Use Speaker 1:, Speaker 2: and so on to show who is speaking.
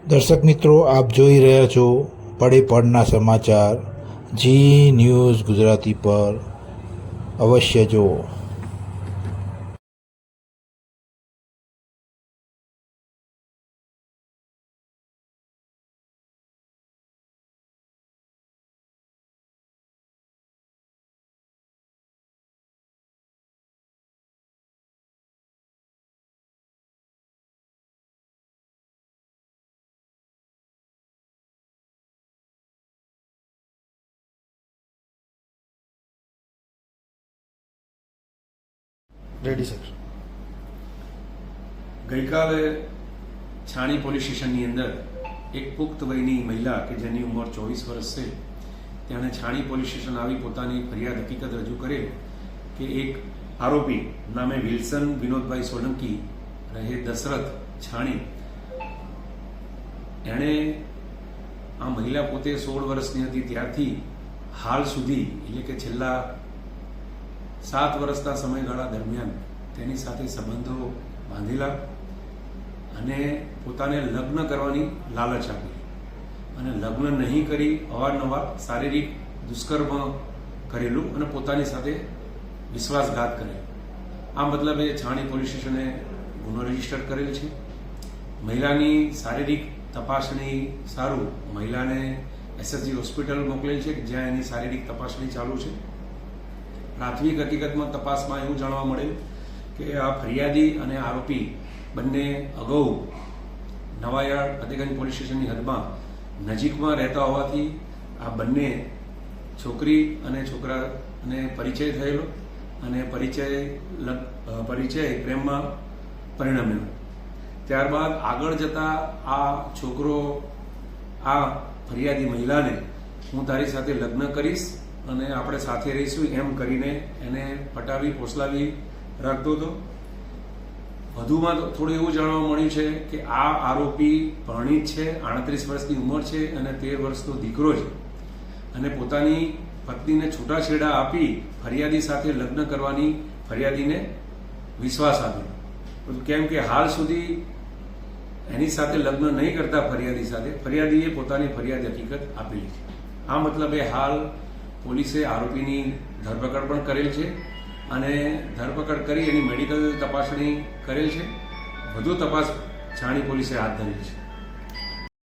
Speaker 1: દર્શક મિત્રો, આપ જોઈ રહ્યા છો પડે પડના સમાચાર જી ન્યૂઝ ગુજરાતી પર અવશ્ય જુઓ.
Speaker 2: Ready sir.
Speaker 3: ગઈકાલે છાણી પોલીસ સ્ટેશનની અંદર એક પુખ્ત વયની મહિલા કે જેની ઉંમર 24 વર્ષ છે, તેણે છાણી પોલીસ સ્ટેશન આવી પોતાની ફરિયાદ હકીકત રજૂ કરેલ કે એક આરોપી નામે વિલ્સન વિનોદભાઈ સોલંકી રહે દશરથ છાણી, એણે આ મહિલા પોતે 16 વર્ષની હતી ત્યારથી હાલ સુધી એટલે કે છેલ્લા 7 વર્ષના સમયગાળા દરમિયાન તેની સાથે સંબંધો બાંધેલા અને પોતાને લગ્ન કરવાની લાલચ આપી અને લગ્ન નહીં કરી અવારનવાર શારીરિક દુષ્કર્મ કરેલું અને પોતાની સાથે વિશ્વાસઘાત કરેલ. આ મતલબે છાણી પોલીસ સ્ટેશને ગુનો રજીસ્ટર કરેલ છે. મહિલાની શારીરિક તપાસણી સારું મહિલાને એસએસજી હોસ્પિટલ મોકલેલ છે જ્યાં એની શારીરિક તપાસણી ચાલુ છે. પ્રાથમિક હકીકતમાં તપાસમાં એવું જાણવા મળેલ કે આ ફરિયાદી અને આરોપી બંને અગાઉ નવાયાર્ડ ફતેગંજ પોલીસ સ્ટેશનની હદમાં નજીકમાં રહેતા હોવાથી આ બંને છોકરી અને છોકરાને પરિચય થયેલો અને પરિચય પ્રેમમાં પરિણમ્યો. ત્યારબાદ આગળ જતા આ છોકરો આ ફરિયાદી મહિલાને હું તારી સાથે લગ્ન કરીશ અને આપણે સાથે રહીશું એમ કરીને એને પટાવી પોસલાવી રાખતો હતો. વધુમાં થોડું એવું જાણવા મળ્યું છે કે આ આરોપી પરણિત છે, 38 વર્ષની ઉંમર છે અને 13 વર્ષનો દીકરો છે અને પોતાની પત્નીને છૂટાછેડા આપી ફરિયાદી સાથે લગ્ન કરવાની ફરિયાદીને વિશ્વાસ આપ્યો. કેમ કે હાલ સુધી એની સાથે લગ્ન નહીં કરતા ફરિયાદીએ પોતાની ફરિયાદ હકીકત આપેલી છે. આ મતલબે હાલ પોલીસે આરોપીની ધરપકડ પણ કરેલ છે અને ધરપકડ કરી એની મેડિકલ તપાસણી કરેલ છે. વધુ તપાસ છાણી પોલીસે હાથ ધરેલ છે.